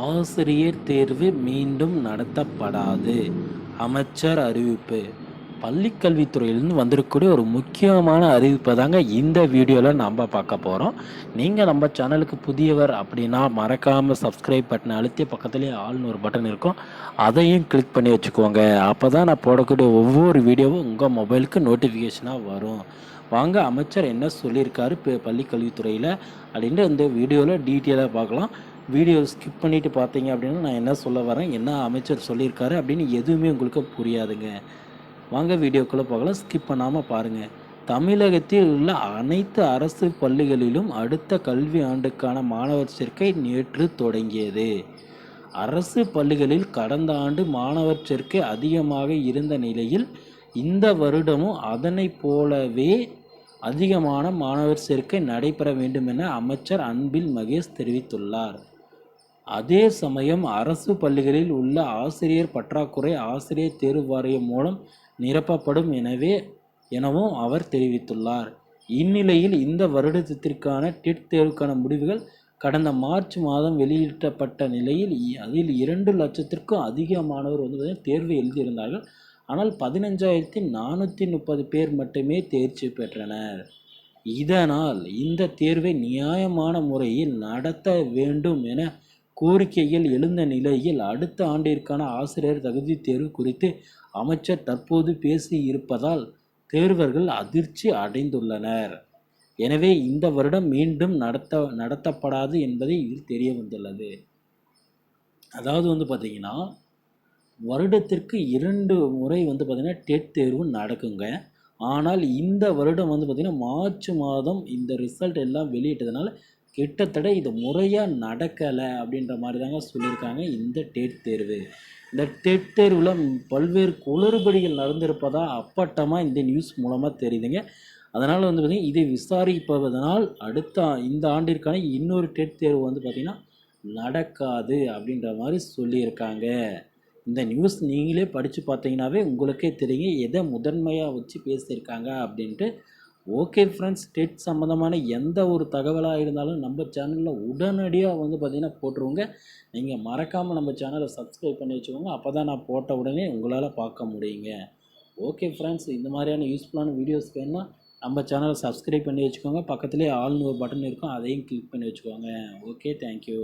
ஆசிரியர் தேர்வு மீண்டும் நடத்தப்படாது. அமைச்சர் அறிவிப்பு. பள்ளிக்கல்வித்துறையிலிருந்து வந்திருக்கக்கூடிய ஒரு முக்கியமான அறிவிப்பை தாங்க இந்த வீடியோவில் நம்ம பார்க்க போகிறோம். நீங்கள் நம்ம சேனலுக்கு புதியவர் அப்படின்னா மறக்காமல் சப்ஸ்கிரைப் பட்டனை அழுத்தி பக்கத்துலேயே ஆல்னு ஒரு பட்டன் இருக்கும், அதையும் கிளிக் பண்ணி வச்சுக்கோங்க. அப்போ தான் நான் போடக்கூடிய ஒவ்வொரு வீடியோவும் உங்கள் மொபைலுக்கு நோட்டிஃபிகேஷனாக வரும். வாங்க அமைச்சர் என்ன சொல்லியிருக்காரு பள்ளிக்கல்வித்துறையில் அப்படின்ட்டு இந்த வீடியோவில் டீட்டெயிலாக பார்க்கலாம். வீடியோ ஸ்கிப் பண்ணிவிட்டு பார்த்தீங்க அப்படின்னா நான் என்ன சொல்ல வரேன், என்ன அமைச்சர் சொல்லியிருக்காரு அப்படின்னு எதுவுமே உங்களுக்கு புரியாதுங்க. வாங்க வீடியோக்குள்ளே போகலாம், ஸ்கிப் பண்ணாமல் பாருங்கள். தமிழகத்தில் உள்ள அனைத்து அரசு பள்ளிகளிலும் அடுத்த கல்வி ஆண்டுக்கான மாணவர் சேர்க்கை நேற்று தொடங்கியது. அரசு பள்ளிகளில் கடந்த ஆண்டு மாணவர் சேர்க்கை அதிகமாக இருந்த நிலையில் இந்த வருடமும் அதனைப் போலவே அதிகமான மாணவர் சேர்க்கை நடைபெற வேண்டும் என அமைச்சர் அன்பில் மகேஷ் தெரிவித்துள்ளார். அதே சமயம் அரசு பள்ளிகளில் உள்ள ஆசிரியர் பற்றாக்குறை ஆசிரியர் தேர்வு வாரியம் மூலம் நிரப்பப்படும் எனவும் அவர் தெரிவித்துள்ளார். இந்நிலையில் இந்த வருடத்திற்கான டெட் தேர்வுக்கான முடிவுகள் கடந்த மார்ச் மாதம் வெளியிடப்பட்ட நிலையில் அதில் 2 லட்சத்திற்கும் அதிகமானவர் தேர்வு எழுதியிருந்தார்கள். ஆனால் 15,430 பேர் மட்டுமே தேர்ச்சி பெற்றனர். இதனால் இந்த தேர்வை நியாயமான முறையில் நடத்த வேண்டும் என கோரிக்கைகள் எழுந்த நிலையில் அடுத்த ஆண்டிற்கான ஆசிரியர் தகுதி தேர்வு குறித்து அமைச்சர் தற்போது பேசி இருப்பதால் தேர்வர்கள் அதிர்ச்சி அடைந்துள்ளனர். எனவே இந்த வருடம் மீண்டும் நடத்தப்படாது என்பதை இதில் தெரிய வந்துள்ளது. அதாவது பார்த்தீங்கன்னா வருடத்திற்கு 2 முறை பார்த்தீங்கன்னா டெட் தேர்வு நடக்குங்க. ஆனால் இந்த வருடம் பார்த்தீங்கன்னா மார்ச் மாதம் இந்த ரிசல்ட் எல்லாம் வெளியிட்டதுனால கிட்டத்தட்ட இது முறையாக நடக்கலை அப்படின்ற மாதிரி தாங்க சொல்லியிருக்காங்க. இந்த டெட் தேர்வு, இந்த டெட் தேர்வில் பல்வேறு குளறுபடிகள் நடந்திருப்பதாக அப்பட்டமாக இந்த நியூஸ் மூலமாக தெரியுதுங்க. அதனால் பார்த்திங்கன்னா இதை விசாரிப்பதனால் இந்த ஆண்டிற்கான இன்னொரு டெட் தேர்வு பார்த்திங்கன்னா நடக்காது அப்படின்ற மாதிரி சொல்லியிருக்காங்க. இந்த நியூஸ் நீங்களே படித்து பார்த்தீங்கன்னாவே உங்களுக்கே தெரியுங்க எதை முதன்மையாக வச்சு பேசியிருக்காங்க அப்படின்ட்டு. ஓகே ஃப்ரெண்ட்ஸ், டெட் சம்மந்தமான எந்த ஒரு தகவலாக இருந்தாலும் நம்ம சேனலில் உடனடியாக பார்த்திங்கன்னா போட்டுருவோங்க. நீங்கள் மறக்காமல் நம்ம சேனலை சப்ஸ்கிரைப் பண்ணி வச்சுக்கோங்க. அப்போ தான் நான் போட்ட உடனே உங்களால் பார்க்க முடியுங்க. ஓகே ஃப்ரெண்ட்ஸ், இந்த மாதிரியான யூஸ்ஃபுல்லான வீடியோஸ் வேணுன்னா நம்ம சேனலை சப்ஸ்கிரைப் பண்ணி வச்சுக்கோங்க. பக்கத்துலேயே ஆல்னு ஒரு பட்டன் இருக்கும், அதையும் கிளிக் பண்ணி வச்சுக்கோங்க. Okay, thank you.